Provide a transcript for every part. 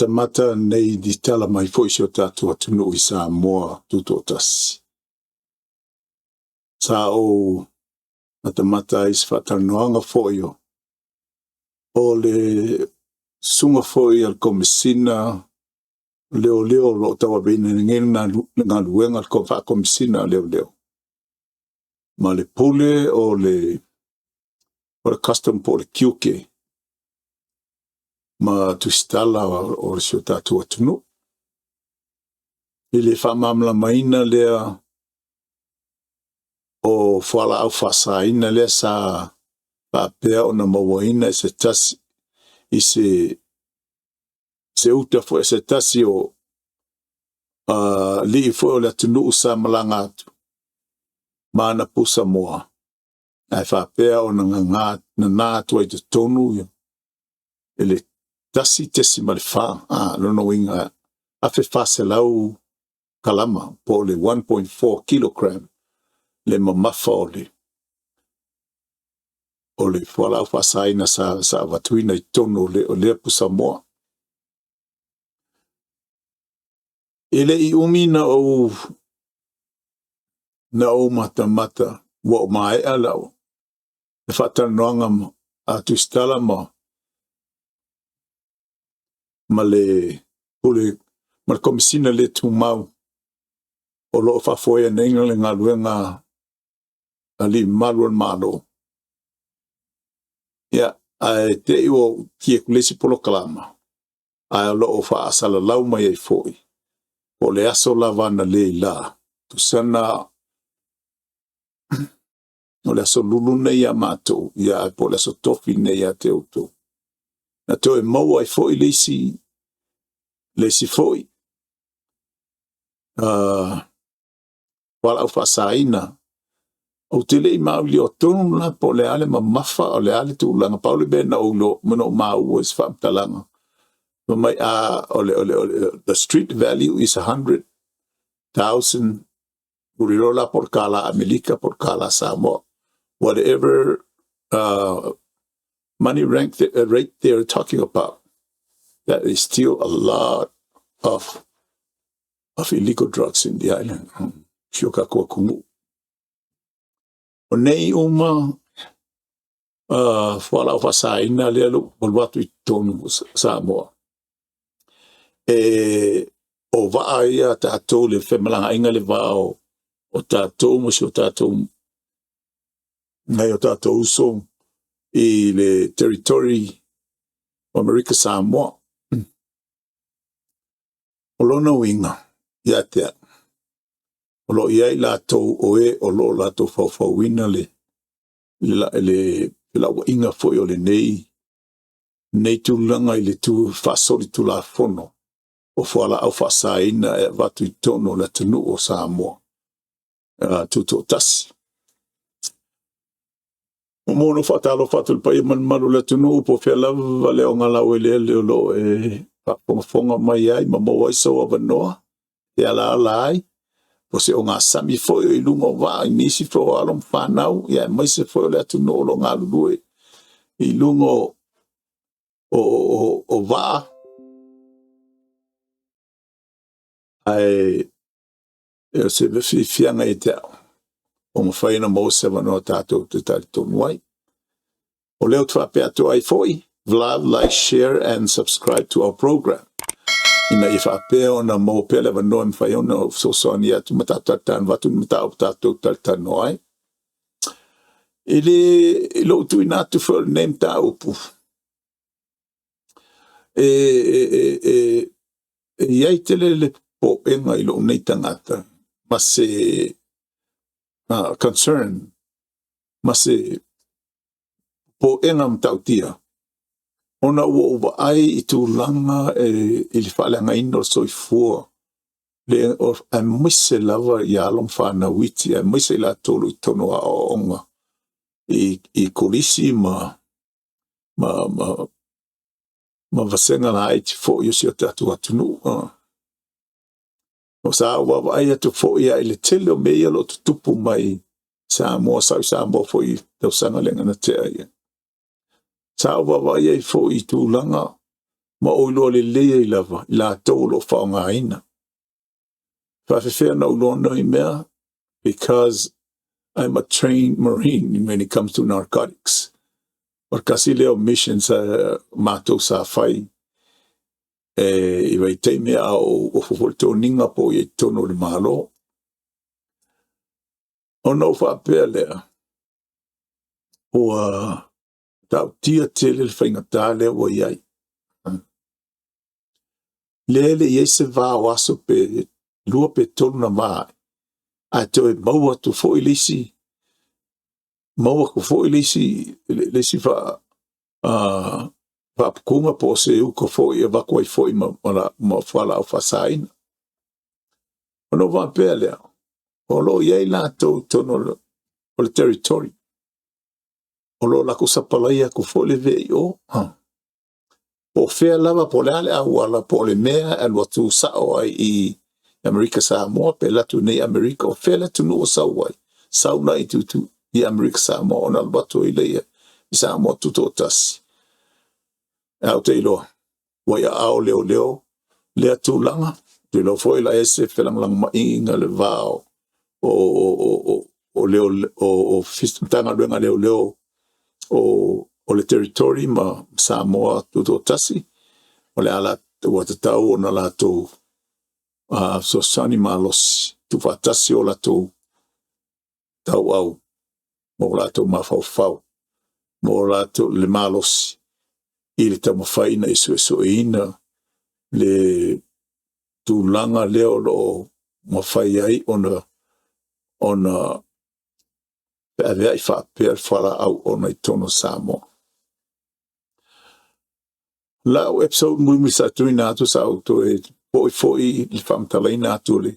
Mata nei di tala mai foi si o tātua tunu i Samoa tuto tasi. Sa o mata is whatanoanga foi o le sunga foi al komisina leo lo tawa bina ngā luenga al kofa komisina leo. Ma le pule o le custom po le kiuke. Ma tustala o le sio tātua tunu. I le whamamla maina lea o whala au whasaina lea sa pāpea o na mawaina se tasi i se uta fo se tasi o li fo o le tunu usa malanga atu. Mana pu Samoa. Ai whapea o na ngā na nātua i te tonu yo. Ele tasi tesi ma le wha. Lono inga afe whase lau kalama po le 1.4 kilogram le mamafa o le whala au whasaina sa watuina i tonu o le pu Samoa. Ele i umi na o mata wa o mai alau. E whatanoanga a tustala ma le pule ma le komisina le tumau o loo whafoia nenga le ngā luenga ali maluan malo. Ia, ai te iwo kia kulesi polo kalama. Ai loo wha asala lau mai ai foi. O le aso lavana le la. Tusana o le aso lulu nei a mato. Ia, po le aso tofi nei a te auto. Na to e mau ai foi lesi foi. Wala au whasaina. O te lei mauli o tonu la po le ale mamafa o le ale tu langa paule bena o lo mano mau is whamtalanga. Mai the street value is 100,000 urirola por kala America por kala Samoa. Whatever money rate they're talking about, that is still a lot of illegal drugs in the island. Shioka kua kumu. O nei uma whala o whasaina lea lu walwatu i tonu Samoa. O waa ia tātou le whemalanga inga le waa o tātou mosi o tātou ngai o tātou uso i le territory o Amerika Samoa. O lona winga ia tea. O lo iai lātou oe o lo lātou whawhawina le la inga foi o le nei tūlanga i le tū whasori tū la whono o whala au whasaina e watu i tono le tunu o Samoa tūtō tasi. O mono whatalo whatu pai malu le tunu po whialawa le o ngala o le lo whaponga mai ai ma mawai sau avanoa e ala ai. Po se o ngā sami foi i lunga wā i nisi foi o alom whanau ia mai se foi o le atu no lo ngā lulue i lunga o wā ai e se whianga i te au o mawhaina mo se wanoa tātou te tari tonu ai o leo tuape atu ai foi like, share and subscribe to our program. Ina i whapea o na mau pele wanoa mwhai o na sosoni atu matatatan watu matau tātou tartano ai. I lo tu i nātu whare name tā upu. Iai tele le po enga i lo nei tangata. Ma se concern. Ma se po enga mtautia. Ona ua ai i tūlanga i le whaalanga ino soifua. Le o a mise lava i along whana witi, a mise la tolu i tono a onga. I kolisi ma ma vasenga la ai fo yo si atu atunu o sa wa ai atu fo ia ile tele o me lo tupu mai Samoa Samoa fo i tau sanga lenga na te ai sa wa ai fo i tu langa ma o lo le le i lava la to lo fa nga ina fa fe no lo no i mea because I'm a trained Marine when it comes to narcotics. Or kasi leo missions mato sa fai i vai te mea o fofolto ninga po i tono le malo. O no fa pea lea. O tau tia tele le whainga tā lea o iai. Lele iei se vā o aso pe lua pe tonu na maa. A to e maua tu fo i lisi. Maua ko fo i lisi fa papukunga po se uko fo i evakua i fo i ma whala au whasaina. Ono va pea lea. O lo iei la tono o le territory. O lo lako sapalaia ko fo le vei o. Po fea lava po le ale au ala po le mea alua tu sao ai i Amerika Samoa pe latu nei Amerika o fea latu nu o sao ai. Sao na i tutu i Amerika Samoa o nalbatu i leia i Samoa tuto o tasi. Au te iloa. Wai a ao leo lea tu langa. Te lo foi la ese felang ma inga le vao o leo o fistanga luenga leo o le territory ma Samoa tuto tasi o le ala wata tau o na lato so sani malos tu fatasi o lato tau au mo lato mafau mo lato le malos ili tamo faina isu ina le tulanga leo lo mafai ai ona pe ai fa per fala au ona itono Samoa. La o episode mui sa tu ina tu sa auto e foi le famtalaina atu le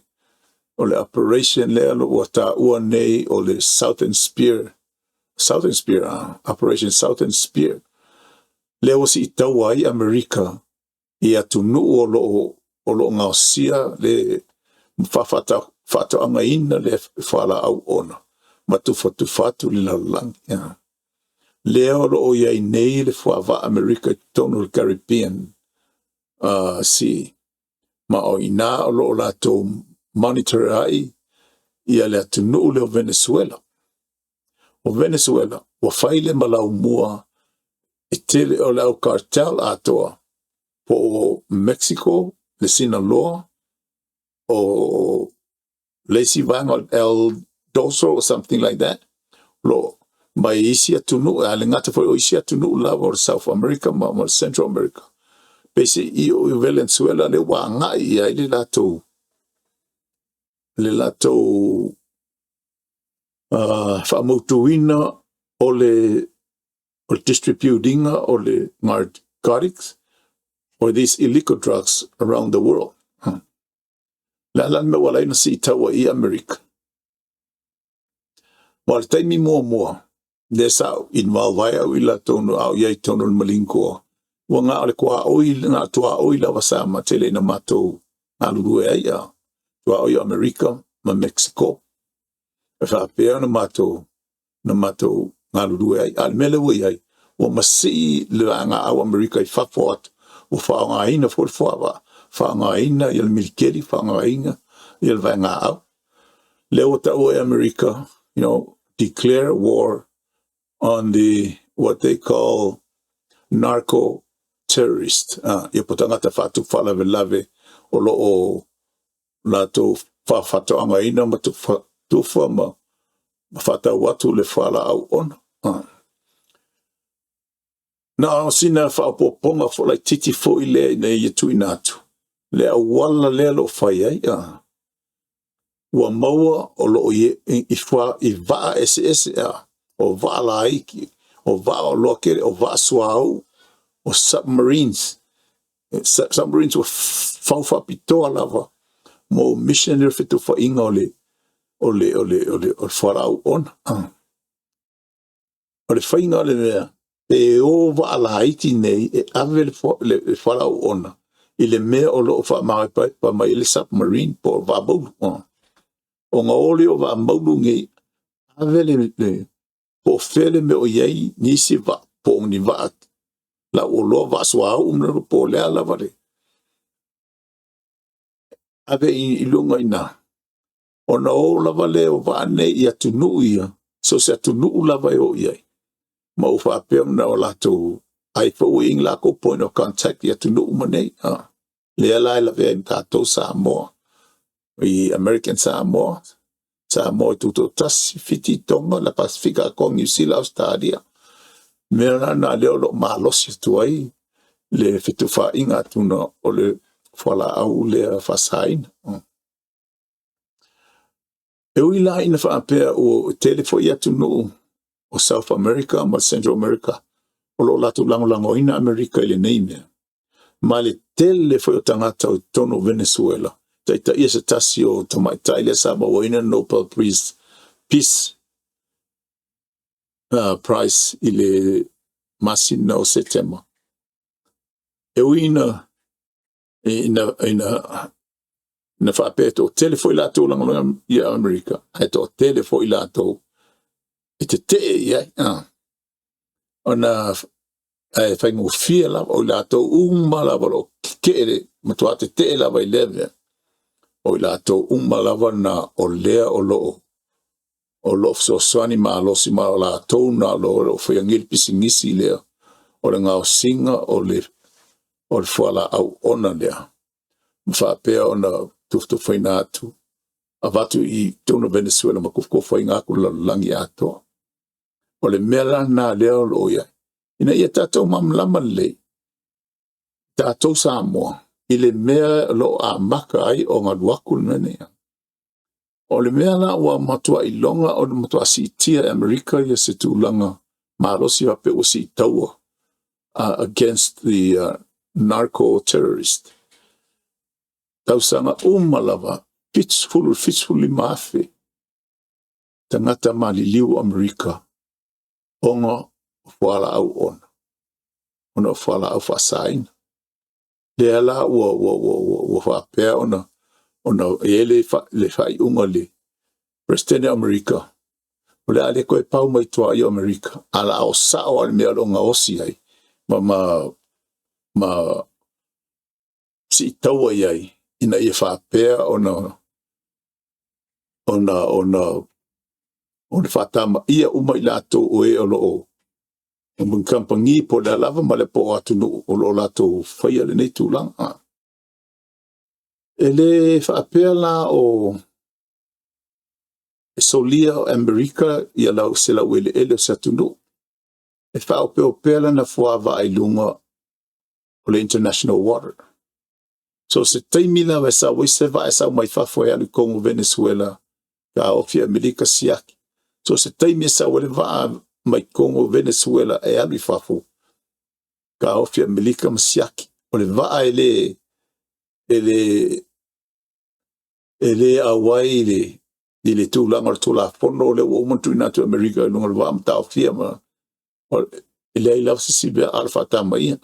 o le operation leo lo wata ua nei o le Southern Spear Operation Southern Spear leo si tau ai Amerika i atu nu o lo ngausia le fata anga ina le fala au ona matu fatu le lalang leo lo ia nei le fa Amerika tonu le Caribbean si ma o ina o lo lato monitor ai ia le atu nu le Venezuela o faile malau mua e tele o le au cartel atoa po Mexico le Sinaloa o Lazy Van or El Doso or something like that. Lo mai isi atunu ale ngata foi isi atunu la or South America ma Central America. Pese i o Venezuela le wanga i ai le lato famotuina o le distributing o le narcotics or these illegal drugs around the world. La me wala ina si tawa i Amerika. Wal taimi mua. Desa involve au ila tonu au iai tonu malinkoa. Wa ngā ole kua oi ngā tua oi la wasa ma tele na mato ngā lulu e aia. Tua oi Amerika ma Mexico. E wha pēr na mato ngā lulu e aia. Al mele ui ai. Wa masi le ngā au Amerika i whapoat. Wa wha ngā ina fo whawa. Whaangaina i al milikeri, whaangaina i al vanga au. Leo tau e Amerika, declare war on what they call narco terrorist. Ia potangata whatu whalave lave o lo o lato whawhato angaina ma tuwha ma whata watu le whala au ona. Na sina whapoponga fo lai titi fo i le nei i tui natu. Le awala le lo fai ai ua maua o lo i va ese o va laiki o va o lokere o va suau o submarines o faufa pitoa lava mo missionary fitu fa inga o le farau on o le fainga le mea e o va ala haiti nei e ave le fala ona i le mea o loo wha mai pa mai le submarine po va maulu o ngā ole o va maulu ngei ave le po fele me o iei nisi va po ni va la o lo va swa umna po le ala vale ave i lunga ina ona o lava le o va nei i atunu ia so se atunu lava o iei ma o fa pe na o lato ai fo wing la ko point of contact ia tunu manei le ala la ve ka to Samoa i American Samoa tu tas fiti tonga la Pacifica con New Zealand Australia mera na le lo malos tu ai le fitu fa inga tuna o le fala au le fa sign e ila ina fa pe o telefo ia tunu o South America ma Central America o lo latu lango ina America ile nei mea. Ma le tele foi o tangata o tono Venezuela. Ta ia se tasi o tamaita ile Samoa ina Nobel Peace Prize ile masina o September. E uina ina whapeto o tele foi lato lango ia America. Heto o tele foi lato i te ia ona fai mo fia la o la to la valo kere matua te la vai leve o la to la na o lea o lo so swani ma lo si ma la to na lo foi ngil pisingisi le o le ngao singa o le fala au ona le fa pe ona tufto foi na tu avatu i tono Venezuela ma kufko foi ngako langi ato o le mela na le o ya ina ia tatou mamlama le tatou Samoa i le mea lo a maka ai o ngā luakul menea. O le mea la ua matua i longa o le matua si tia Amerika ia se tūlanga marosi hape o si taua against the narco-terrorist. Tausanga umalava fitsfulu maafe tangata maliliu Amerika onga wala au ona wala au fasain le ala ua whapea ona le fai unga le President America o le ale koe pau mai tua i America ala o sao al mea longa osi ai ma si taua iai ina ia whapea ona whatama ia umai lato o e olo o mun kampangi po la lava ma le po atu no o lo lato faia le nei tulang ele whaapea la o solia o Amerika ia lau sela wele ele o satunu e whaopeo pela na fuava ai lunga o le international water so se taimila wa sa wise va sa mai fafoe alu kongo Venezuela ka ofia Amerika siaki so se taimila sa wale va mai kongo Venezuela e alu fafo ka ofia Amerika siaki o le va ele awai le tūlanga tula fono le o mantu ina tu Amerika lunga le va mta ofia ma ele ai lava sisibe alfa tamai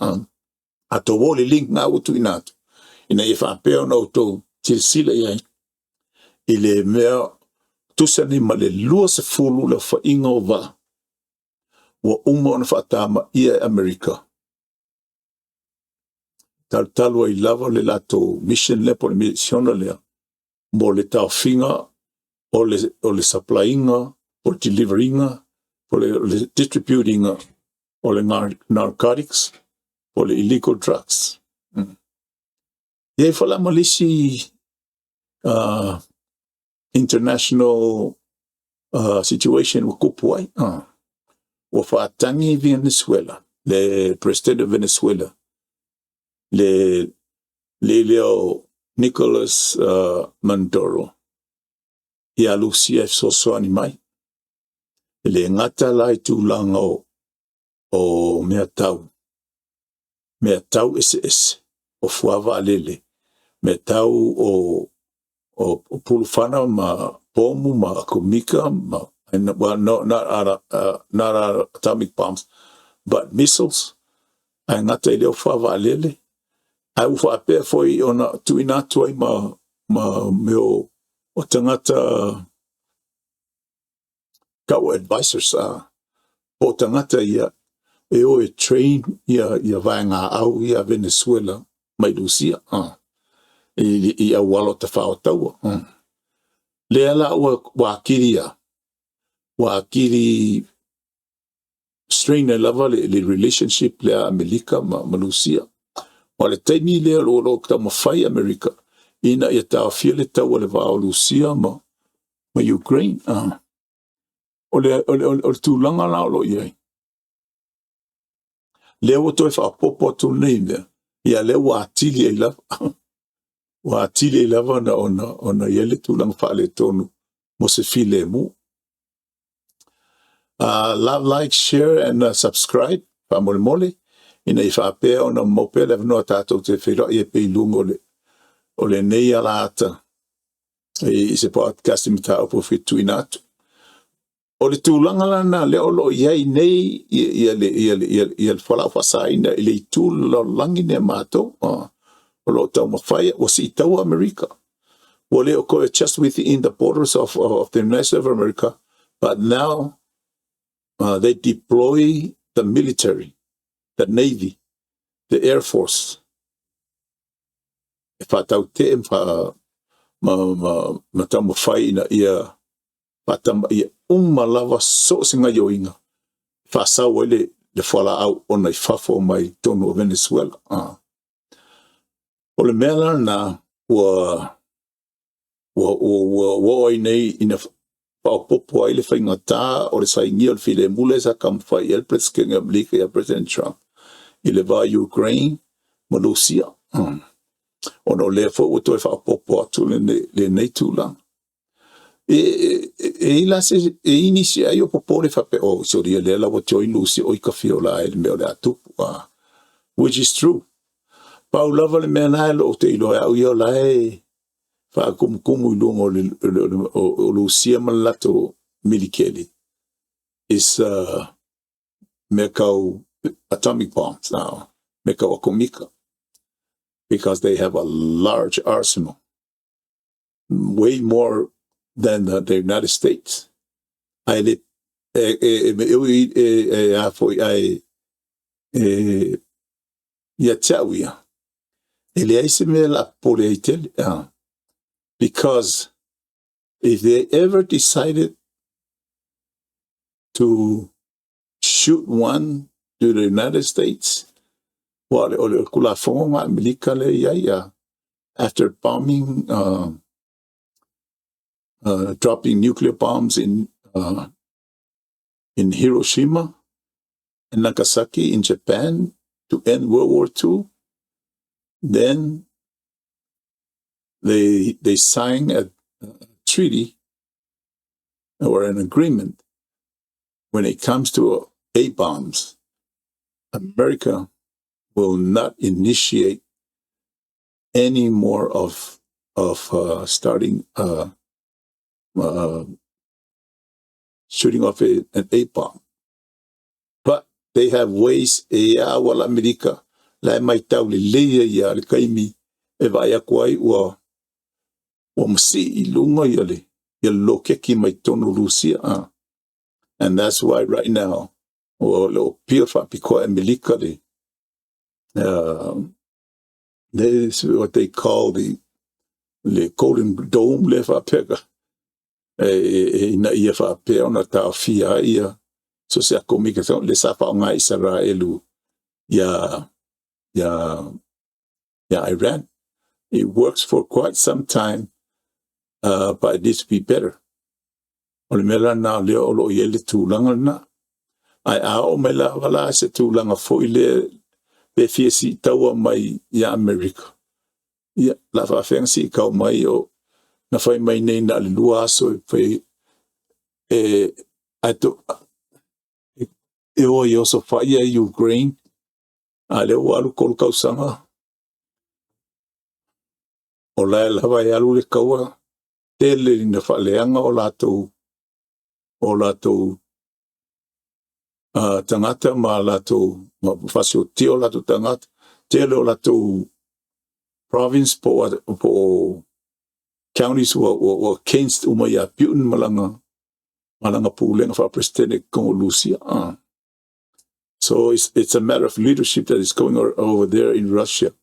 a to wole link na utu ina tu ina e fa peo no to tilsila ia ile mea tusani male lua se fulu le fa inga o va wa ona fa tama ia Amerika taltalo ai lava le lato mission le por mission le mo le tau finga o le supplyinga o deliveringa o le distributinga o le narcotics o le illegal drugs ia fala malisi international situation wa kupuai wa faatangi Venezuela le president of Venezuela le leo Nicolás Maduro ia Lucia so animai le ngata lai tu lango o mea tau ese o fuava alele mea tau o pulufana ma pomu ma kumika ma not atomic bombs but missiles, ai ngata i leo whawalele, ai uwha apea foi ona tuina tuai ma meo o tangata kau advisors o tangata ia e train ia vaenga au ia Venezuela mai Lucia ia walo te whao taua. Lea la wakiri strain e lava le relationship lea Amerika ma Lucia. O le taimi lea lo ta mawhai Amerika ina ia tau fia le taua le vao Lucia ma Ukraine. O le tūlanga la lo iai. Lea o toi whapopo atu nei lea. Ia lea watili ai lava. Watili ai lava ona ia le tūlanga whaale tonu mo se file mu. Love, like, share, and subscribe. Whamole mole. Ina I whapea ona mope le vanoa tātou te whira I pe ilunga o le nei ala ata. I se podcast mi tā upo whitu inatu. O le tūlanga lana le olo iai nei ia le whalau whasaina I le tūla langi ne mātou. O lo tau mawhai o si tau Amerika. O le o koe just within the borders of the United States of America. But now they deploy the military, the Navy, the Air Force. E whatau te ma tau mawhai ina ia patama ia lava so singa yoinga. Whasau ele le whala au ona I whafo mai tono Venezuela. O le mea na ua oi nei ina whaopopo ai le whainga tā o le saingia o le while mule sa kam whai el President Amerika ia President Trump. I le va Ukraine ma Lucia. Ono le fo o toi whaopopo atu le nei tūlanga. Ila se inisi ai o popole fape o so dia le la wo toi Lucia o I ka fiola ele me o le atupu. Which is true. Pau lava le mea nai lo te ilo au ia lai wha kumu I lungo o Lucia malato milikeli is me kau atomic bombs now. Me kau akomika. Because they have a large arsenal. Way more than the United States. Ai ia tauia. Ele aise me la pole itel. Because if they ever decided to shoot one to the United States, after bombing, dropping nuclear bombs in Hiroshima and Nagasaki in Japan to end World War II, then they signed a treaty or an agreement when it comes to A-bombs. America will not initiate any more of starting shooting off an A-bomb. But they have ways wala Amerika la mai tau le leia ia le kaimi e vai akwai ua masi I lunga ia lokeki mai tono Lucia. And that's why right now o pia fa piko Amerika this is what they call the Golden Dome le fa pega na ia fa pe ona ta fia ia so se akomika le sa fa nga Israelu ya Iran. It works for quite some time, but it needs to be better. O le mela na le o lo yele tūlanga na ai o mela wala se tūlanga fo le fiesi taua mai ia Amerika. Ia la fa fensi kau mai o na fai mai nei na le lua so fai ato o so fai Ukraine a le walu kol kausanga o la vai alu le kaua tele na fa leanga o lato tangata ma lato ma fasio teo lato tangata teo lato province po counties were against umaya piun malanga pulenga for president kong Lucia. So it's a matter of leadership that is going over there in Russia.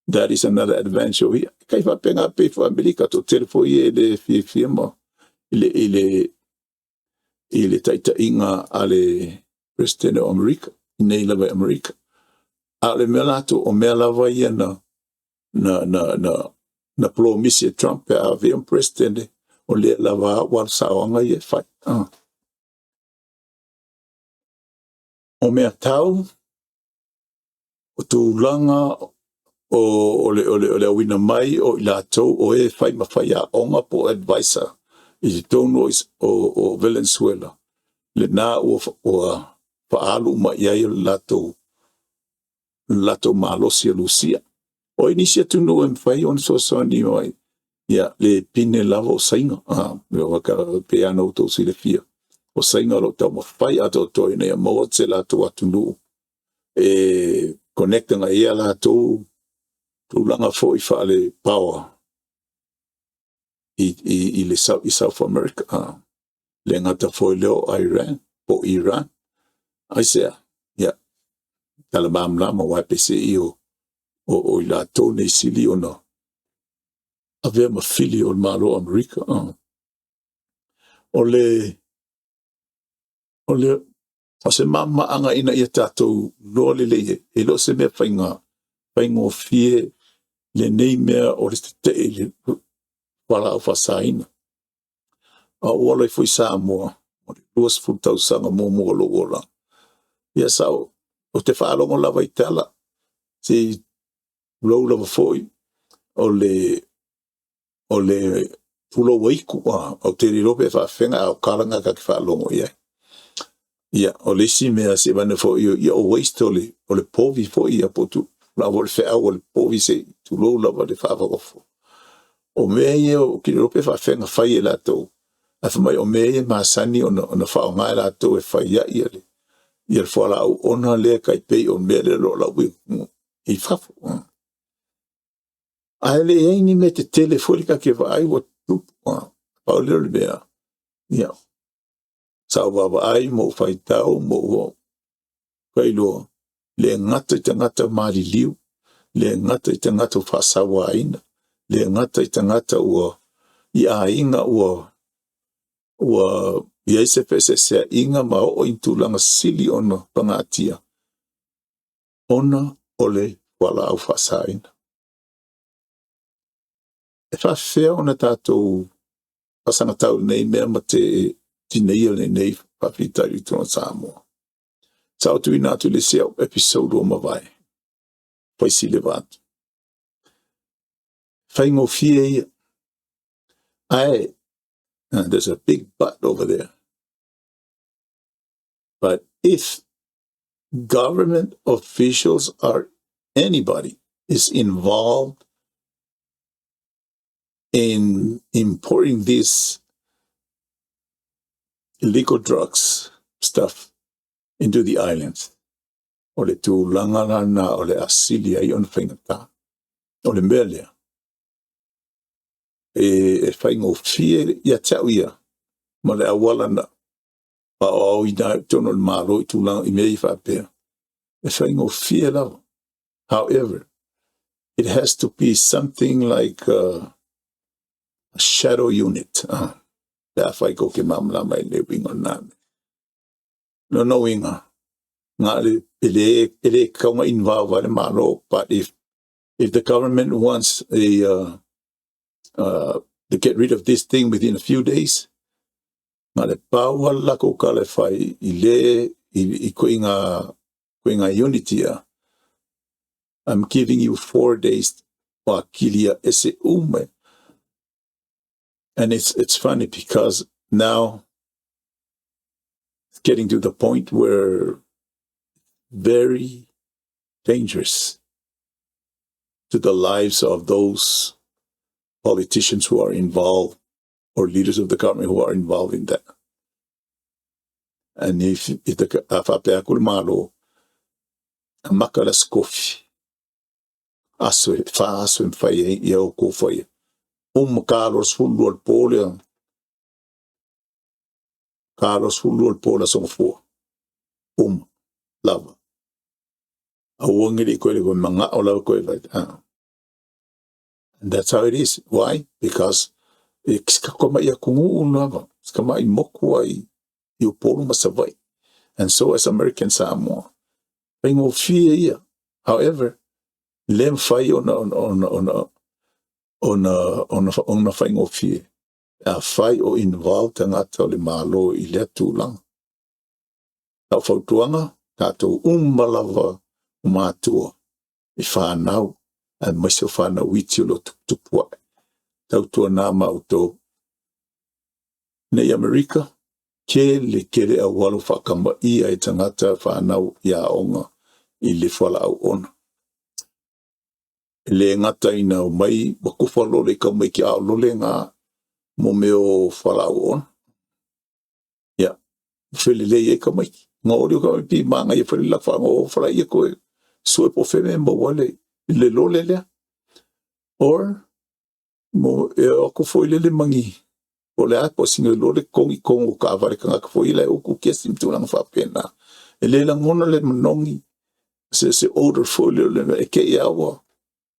That is another adventure. Kai fa penga pe for America to telefo ile firma ile taita inga ale president of America nei lava America. Ale melato o melava ia na promisi Trump pe ave un president o le lava wal saonga ia fai. O mea tau o tūlanga o le awina mai o i lātou o e whai mawhai a onga po advisor i te tono o Venezuela. Le nā o whaalu ma iai o lātou malosi a Lucia. O inisia tunu e mwhai on so ni mai. Ia, le pine lava o sainga. Me waka pe ana o tō sile fia. O sainga lo tau mawhai ato toi nei a maua te lātou atunu. Connecting a ia lātou tūlanga fo i whaale power i South America. Le ngata fo i leo Iran, po Iran. Aisea, ia, talabam la ma waipese i o i lātou nei sili o na. Avea ma fili o malo Amerika. O le se mama anga ina ia tātou loa le e lo se mea whaingo fie le nei mea o le te le wala au whasaina. A oala i fui Samoa, o le 2,000 mo lo ola. Ia sao, o te whaalongo lava i tala, si rau lava foi, o le pulo waiku, o te rirope whawhenga au karanga ka ki whaalongo ia. Ia, o le si mea se wane foi, ia o waste o le povi foi, ia potu, la o le whea o le povi se, tu rau lava le whawakofo. O mea ia o ki rirope whawhenga whai e lato, a whamai o mea maasani o na whaonga e lato e whai ia ia le. Ia le whala au ona lea kai pei o mea le lo lau i whafo. A le eini me te telefoni ka ke vai wa tupu. Pau leo le mea. Ia. Sao wawa ai mo whai tau mo kai loa. Le ngata i tangata maari liu. Le ngata i tangata whasawa aina. Le ngata i tangata ua i a inga ua ia se pese se inga ma o intulanga sili ona pangatia. Ona ole wala au whasaina. E whawhea ona tātou pasanga tau nei mea ma te tineia nei whawhitari tona Samoa. Sao tui nātu le sea episode o mawai. Paisi le vātu. Whaingo fie ia. Ai, there's a big but over there. But if government officials or anybody is involved in importing this illegal drugs stuff into the islands, o le tūlangana o le asilia i ona whaingata, o le melea, e whaingo fie ia tau ia, ma le awalana, pa o i nā tono le mālo i tūlanga i mei whapea. E whaingo fie lau. However, it has to be something like a shadow unit. Pea whaiko ke mamla mai le wingo nāme. No inga. Ngā ele kaunga involve le mālo, but if the government wants to get rid of this thing within a few days, ngā le pāua lako ka le whai i le i koinga unity a. I'm giving you 4 days wa kilia ese ume. And it's funny because now it's getting to the point where very dangerous to the lives of those politicians who are involved or leaders of the government who are involved in that. ani ita whapea kule malo a makala skofi aso fa aso in whai ia o ko whai Carlos fullu al pole Carlos fullu al pole song fo lava a wongiri ko le manga o la ko and that's how it is. Why? Because kama ia kungu lava kama I moku ai you polo masavai. And so as American Samoa pengo fia ia. However, lem fai on fai ngo fia. A fai o involved ngata le malo I le tulang. Tau fautuanga tato malava umatua I whanau a maiso whanau iti lo tupua. Tau tua nā mauto nei Amerika kele a walu whakamba ia tangata whanau ia onga I le whala au ona. Le ngata ina o mai wakufa lole ka mai ki au lole ngā mo meo whala au ona. Ia, while le ia ka mai. Ngā orio ka mai pi manga ia while la whanga o whala ia koe sue po wheme ma wale le lole lea. Or, mo e ako fo le mangi. O le apo singa lole kongi kongo ka avare ka ngaka fo ila uku kia simtulang whapena. E le langona le manongi. Se older fo le ke ia awa.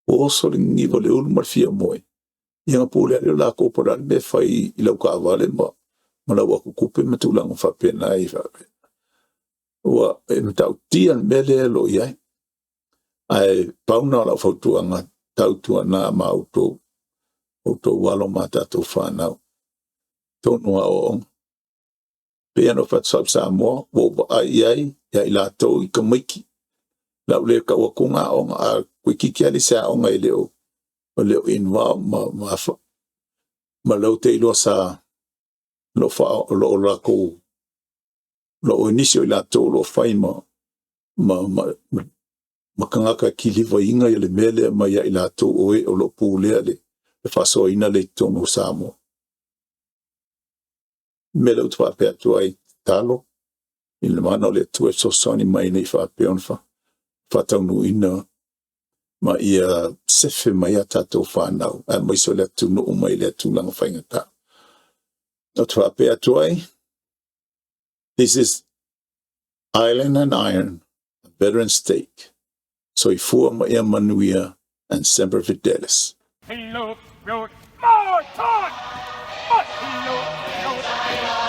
O oso le ngiva le ulu marfia moe. Ia po le la ko por al me fai ila ka avale ma. Mala wa kukupe matulang whapena I whapena. Wa e mtau tian mele lo iai. Ai pauna la fautuanga tautua na mauto walo mata to whanau. Tonua o pe ano whatsap Samoa wo ai ia I lato I ka maiki. Lau le ka wakunga onga a kuikiki ali sa onga I leo. O leo inwa ma lau te ilo sa lo wha lo lako lo inisio I lato lo whaima ma kangaka kiliwa inga I le mele ma ia I lato oe o lo pūlea le whaso ina le tono Samoa. Mele utu whapea tuai talo I le mana o le tue sosoni mai nei whapea onfa whataunu ina ma ia sefe mai a tatou whanau a maiso le tunu o mai le tūlanga whaingata. Utu whapea tuai, this is Island and Iron, a veteran state. So I fua ma ia manuia and semper fidelis. Hello, road, more talk! Hello, road.